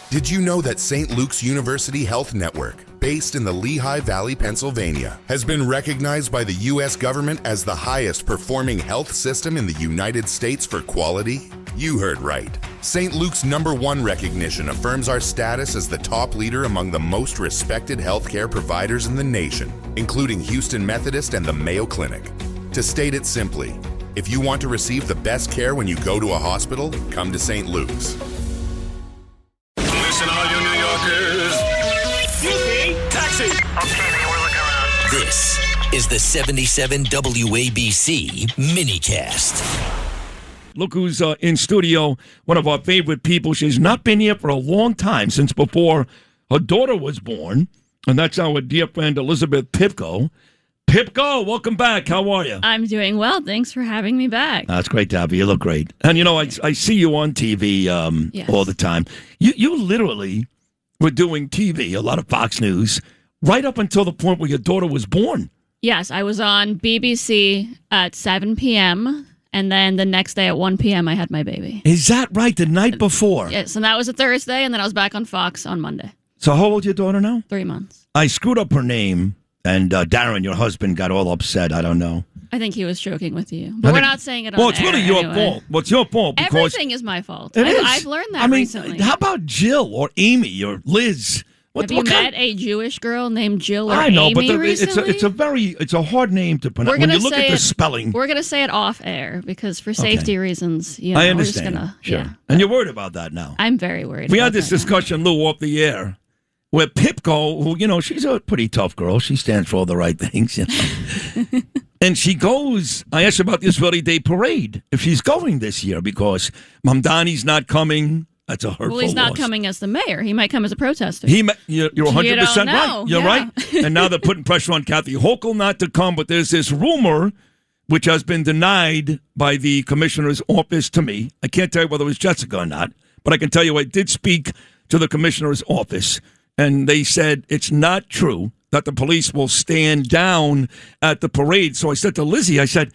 Did you know that St. Luke's University Health Network, based in the Lehigh Valley, Pennsylvania, has been recognized by the U.S. government as the highest performing health system in the United States for quality? You heard right. St. Luke's #1 recognition affirms our status as the top leader among the most respected healthcare providers in the nation, including Houston Methodist and the Mayo Clinic. To state it simply, if you want to receive the best care when you go to a hospital, come to St. Luke's. Listen, all you New Yorkers. Taxi! Okay, man, we're looking around. This is the 77 WABC minicast. Look who's in studio, one of our favorite people. She's not been here for a long time, since before her daughter was born. And that's our dear friend Elizabeth Pipko. Pipko, welcome back. How are you? I'm doing well. Thanks for having me back. It's great to have you. You look great. And, you know, I see you on TV Yes. all the time. You literally were doing TV, a lot of Fox News, right up until the point where your daughter was born. Yes, I was on BBC at 7 p.m., and then the next day at 1 p.m. I had my baby. Is that right? The night before? Yes, and that was a Thursday, and then I was back on Fox on Monday. So how old is your daughter now? 3 months. I screwed up her name. And Darren, your husband, got all upset. I don't know. I think he was joking with you. But we're not saying it on Well, it's air really your anyway. fault. Well, it's your fault because Everything is my fault. It is. I've learned that recently. How about Jill or Amy or Liz? Have you met a Jewish girl named Jill or I know, Amy but recently? it's a hard name to pronounce. When you look at the spelling. We're going to say it off air because for safety reasons, you know, I understand. we're just going to, sure. yeah. And you're worried about that now. I'm very worried. We about had this that discussion, Lou, off the air, where Pipko, who, you know, she's a pretty tough girl. She stands for all the right things, you know. And she goes, I asked her about the Israeli Day Parade, if she's going this year, because Mamdani's not coming. That's a hurtful Well, he's not loss. coming as the mayor. He might come as a protester. You're 100% know. right. You're Yeah. right. And now they're putting pressure on Kathy Hochul not to come, but there's this rumor, which has been denied by the commissioner's office to me. I can't tell you whether it was Jessica or not, but I can tell you I did speak to the commissioner's office, and they said it's not true that the police will stand down at the parade. So I said to Lizzie, I said,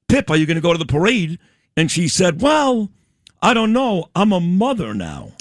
Pip, are you going to go to the parade? And she said, well, I don't know. I'm a mother now.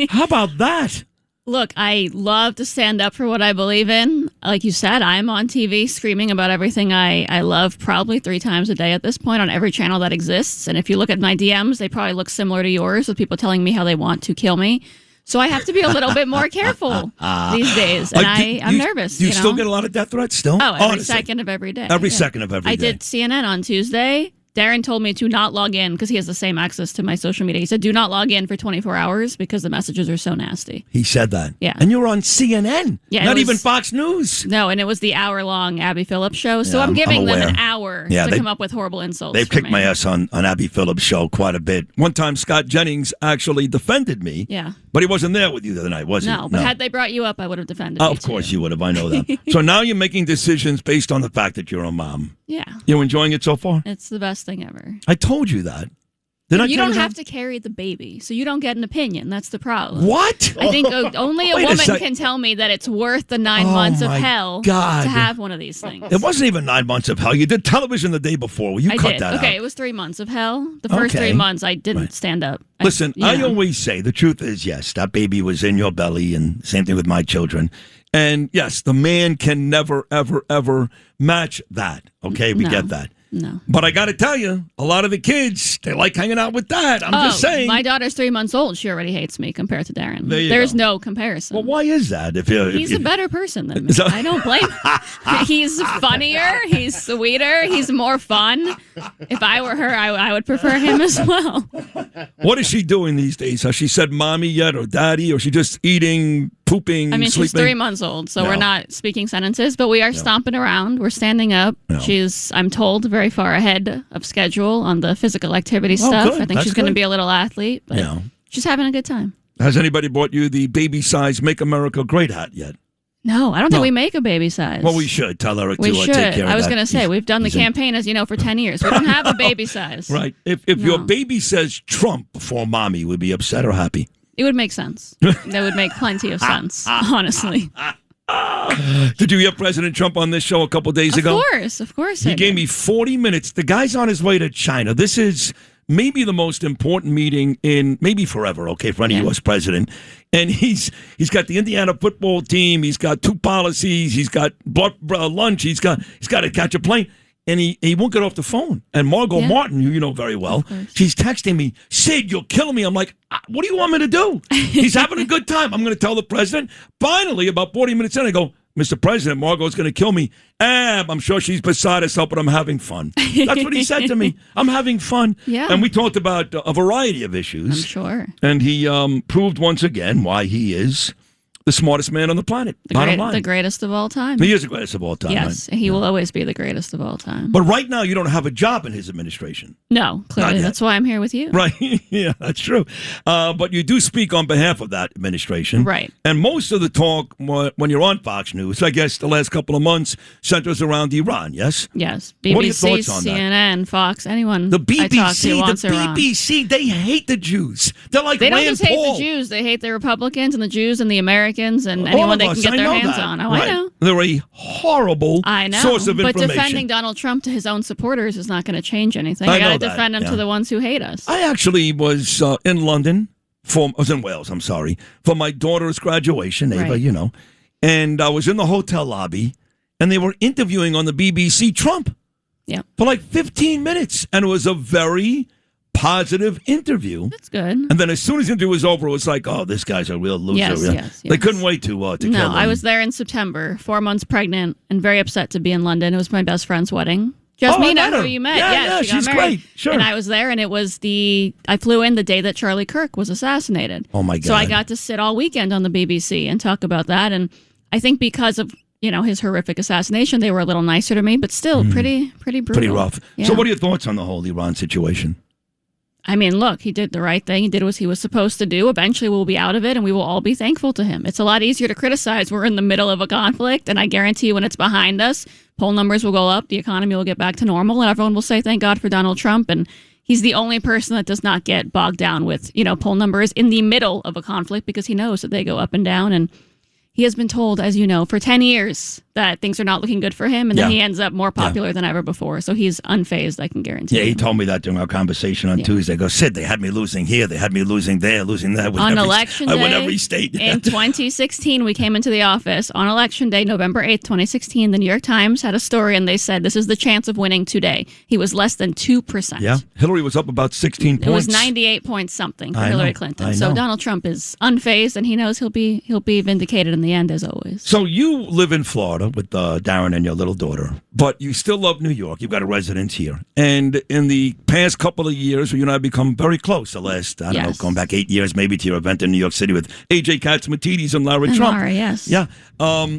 How about that? Look, I love to stand up for what I believe in. Like you said, I'm on TV screaming about everything I love probably 3 times a day at this point on every channel that exists. And if you look at my DMs, they probably look similar to yours with people telling me how they want to kill me. So I have to be a little bit more careful these days. And I'm nervous. Do you know? still get a lot of death threats still? Oh, every Honestly. second of every day. Every second of every day. I did CNN on Tuesday. Darren told me to not log in because he has the same access to my social media. He said, do not log in for 24 hours because the messages are so nasty. He said that. Yeah. And you were on CNN. Yeah, Not even Fox News. No, and it was the hour-long Abby Phillips show. So I'm giving them an hour to come up with horrible insults. They've kicked my ass on Abby Phillips' show quite a bit. One time, Scott Jennings actually defended me. Yeah. But he wasn't there with you the other night, was he? No, but had they brought you up, I would have defended you Of course you would have. I know that. So now you're making decisions based on the fact that you're a mom. Yeah. You enjoying it so far? It's the best thing ever. I told you that. You don't have to carry the baby, so you don't get an opinion. That's the problem. What? I think only a Wait a woman sec. can tell me that it's worth the 9 months of hell God. to have one of these things. It wasn't even 9 months of hell. You did television the day before. Well, you I cut did. that out. Okay, it was 3 months of hell. The first Okay. 3 months, I didn't stand up. Listen, I always say the truth is, yes, that baby was in your belly, and same thing with my children. And yes, the man can never, ever, ever match that. Okay, we get that. No. But I got to tell you, a lot of the kids, they like hanging out with that. I'm just saying. My daughter's 3 months old. She already hates me compared to Darren. There you There's go. no comparison. Well, why is that? He's a better person than me. I don't blame him. He's funnier. He's sweeter. He's more fun. If I were her, I would prefer him as well. What is she doing these days? Has she said mommy yet or daddy, or she just eating, pooping, I mean, sleeping? she's 3 months old, so we're not speaking sentences, but we are stomping around. We're standing up. No. She's, I'm told, very far ahead of schedule on the physical activity stuff. Good. I think she's going to be a little athlete, but she's having a good time. Has anybody bought you the baby size Make America Great hat yet? No, I don't think we make a baby size. Well, we should. Tell Eric We to should. take care of that. I was going to say, we've done the campaign, as you know, for 10 years. We don't have a baby size. Right. If your baby says Trump before mommy, would be upset or happy? It would make sense. That would make plenty of sense, honestly. Did you hear President Trump on this show a couple days ago? Of course. He gave me 40 minutes. The guy's on his way to China. This is maybe the most important meeting in maybe forever, okay, for any U.S. president. And he's got the Indiana football team. He's got 2 policies. He's got lunch. He's got to catch a plane. And he won't get off the phone. And Margot Martin, who you know very well, she's texting me, Sid, you're killing me. I'm like, what do you want me to do? He's having a good time. I'm going to tell the president. Finally, about 40 minutes in, I go, Mr. President, Margot's going to kill me. I'm sure she's beside herself, but I'm having fun. That's what he said to me. I'm having fun. Yeah. And we talked about a variety of issues. I'm sure. And he proved once again why he is the smartest man on the planet. The greatest of all time. He is the greatest of all time. Yes, right? he will always be the greatest of all time. But right now, you don't have a job in his administration. No, clearly. That's why I'm here with you. Right. Yeah, that's true. But you do speak on behalf of that administration. Right. And most of the talk when you're on Fox News, I guess the last couple of months, centers around Iran, yes? Yes. BBC, what are your BBC, thoughts on CNN, Fox, anyone the BBC, I talk to wants Iran. The BBC, they hate the Jews. They're like They don't Rand just hate Paul. the Jews. They hate the Republicans and the Jews and the Americans and anyone they can get their hands on. Oh, right. I know. They're a horrible source of information. But defending Donald Trump to his own supporters is not going to change anything. I got to defend him to the ones who hate us. I actually was in London. I was in Wales, I'm sorry, for my daughter's graduation, Ava, right. you know. And I was in the hotel lobby, and they were interviewing on the BBC Trump for like 15 minutes. And it was a very positive interview. That's good. And then as soon as the interview was over, it was like, oh, this guy's a real loser. Yes. They couldn't wait to kill him. No, I was there in September, 4 months pregnant, and very upset to be in London. It was my best friend's wedding. Jasmina, who you met. Yeah, she got she's married. great. Sure. And I was there, and it was I flew in the day that Charlie Kirk was assassinated. Oh, my God. So I got to sit all weekend on the BBC and talk about that. And I think because of, his horrific assassination, they were a little nicer to me, but still pretty brutal. Pretty rough. Yeah. So what are your thoughts on the whole Iran situation? I mean, look, he did the right thing. He did what he was supposed to do. Eventually, we'll be out of it, and we will all be thankful to him. It's a lot easier to criticize. We're in the middle of a conflict, and I guarantee you when it's behind us, poll numbers will go up, the economy will get back to normal, and everyone will say, thank God for Donald Trump. And he's the only person that does not get bogged down with, poll numbers in the middle of a conflict because he knows that they go up and down. And he has been told, as you know, for 10 years that things are not looking good for him, and then he ends up more popular than ever before. So he's unfazed, I can guarantee. Yeah, he told me that during our conversation on Tuesday. He goes, Sid, they had me losing here, they had me losing there, losing that. On election day, I win every state. In 2016, we came into the office. On election day, November 8th, 2016, the New York Times had a story, and they said, this is the chance of winning today. He was less than 2%. Yeah, Hillary was up about 16 points. It was 98 point something for Hillary Clinton. So Donald Trump is unfazed, and he knows he'll be vindicated in the end, as always. So you live in Florida with Darren and your little daughter, but you still love New York. You've got a residence here. And in the past couple of years, you and I have become very close. The last, I don't know, going back 8 years maybe to your event in New York City with A.J. Katzmatidis and Lara Trump. Lara, yes. Yeah.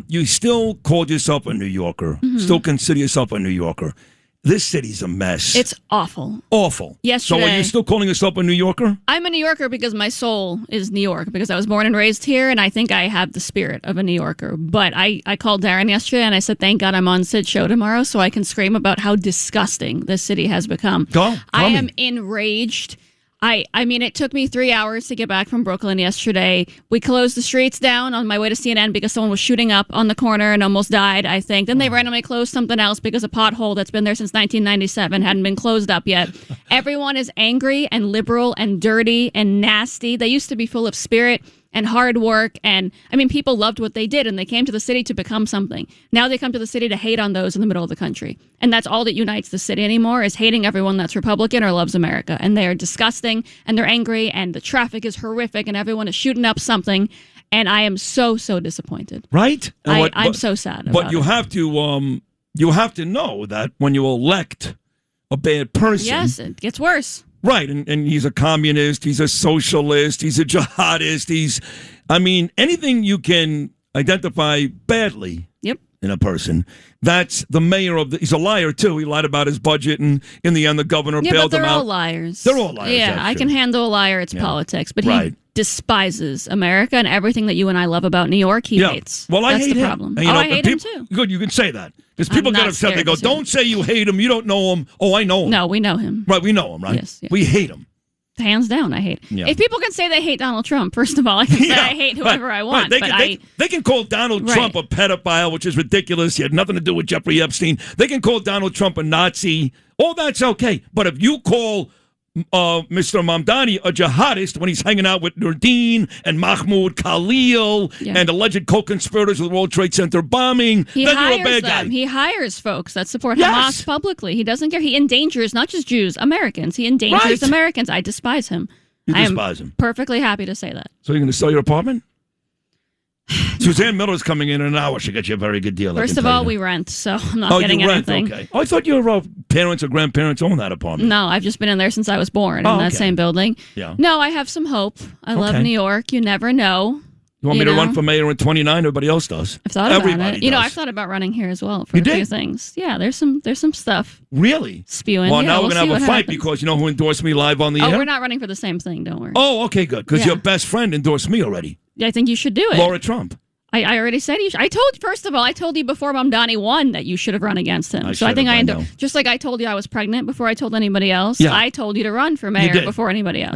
You still called yourself a New Yorker, still consider yourself a New Yorker. This city's a mess. It's awful. Awful. Yesterday, so are you still calling yourself a New Yorker? I'm a New Yorker because my soul is New York, because I was born and raised here, and I think I have the spirit of a New Yorker. But I called Darren yesterday, and I said, thank God I'm on Sid's show tomorrow so I can scream about how disgusting this city has become. I am enraged. I mean, it took me 3 hours to get back from Brooklyn yesterday. We closed the streets down on my way to CNN because someone was shooting up on the corner and almost died, I think. Then they randomly closed something else because a pothole that's been there since 1997 hadn't been closed up yet. Everyone is angry and liberal and dirty and nasty. They used to be full of spirit and hard work, and I mean, people loved what they did, and they came to the city to become something. Now they come to the city to hate on those in the middle of the country, and that's all that unites the city anymore, is hating everyone that's Republican or loves America. And they are disgusting, and they're angry, and the traffic is horrific, and everyone is shooting up something, and I am so disappointed. Right? I'm so sad about But you it. have to know that when you elect a bad person, yes, it gets worse. Right, and he's a communist, he's a socialist, he's a jihadist, anything you can identify badly in a person, that's the mayor of he's a liar too. He lied about his budget, and in the end the governor bailed him out. They're all liars. They're all liars. Yeah, I can handle a liar, it's politics, but he despises America, and everything that you and I love about New York, he hates. Well, I That's hate the him. problem. And, I hate him too. Good, you can say that. Because people get upset. They go, don't say you hate him. You don't know him. Oh, I know him. No, we know him. Right, we know him, right? Yes. We hate him. Hands down, I hate him. Yeah. If people can say they hate Donald Trump, first of all, I can say I hate whoever I want. Right. They can call Donald Trump a pedophile, which is ridiculous. He had nothing to do with Jeffrey Epstein. They can call Donald Trump a Nazi. All that's okay. But if you call Mr. Mamdani a jihadist when he's hanging out with Nurdin and Mahmoud Khalil and alleged co-conspirators of the World Trade Center bombing. He then hires you're a bad them. guy. He hires folks that support Yes. Hamas publicly. He doesn't care. He endangers not just Jews, Americans. He endangers Right. Americans. I despise him. You I am despise him. perfectly happy to say that. So you're going to sell your apartment? Suzanne Miller's coming in an hour. She'll get you a very good deal. First of all, we rent, so I'm not getting you rent, anything. okay. Oh, I thought your parents or grandparents owned that apartment. No, I've just been in there since I was born in that same building. Yeah. No, I have some hope. I love New York. You never know. You want me to run for mayor in 29? Everybody else does. I've thought about Everybody it. You know, does. I've thought about running here as well for You a few did? things. Yeah, there's some stuff Really? spewing. Well, Yeah, now we're we'll going to see have a what fight happens. because you know who endorsed me live on the Oh, air? we're not running for the same thing. Don't worry. Oh, okay, good. Because Yeah. your best friend endorsed me already. Yeah, I think you should do it. Laura Trump. I already said you should. First of all, I told you before Mamdani won that you should have run against him. So I think I know. just like I told you I was pregnant before I told anybody else, Yeah. I told you to run for mayor did. before anybody else.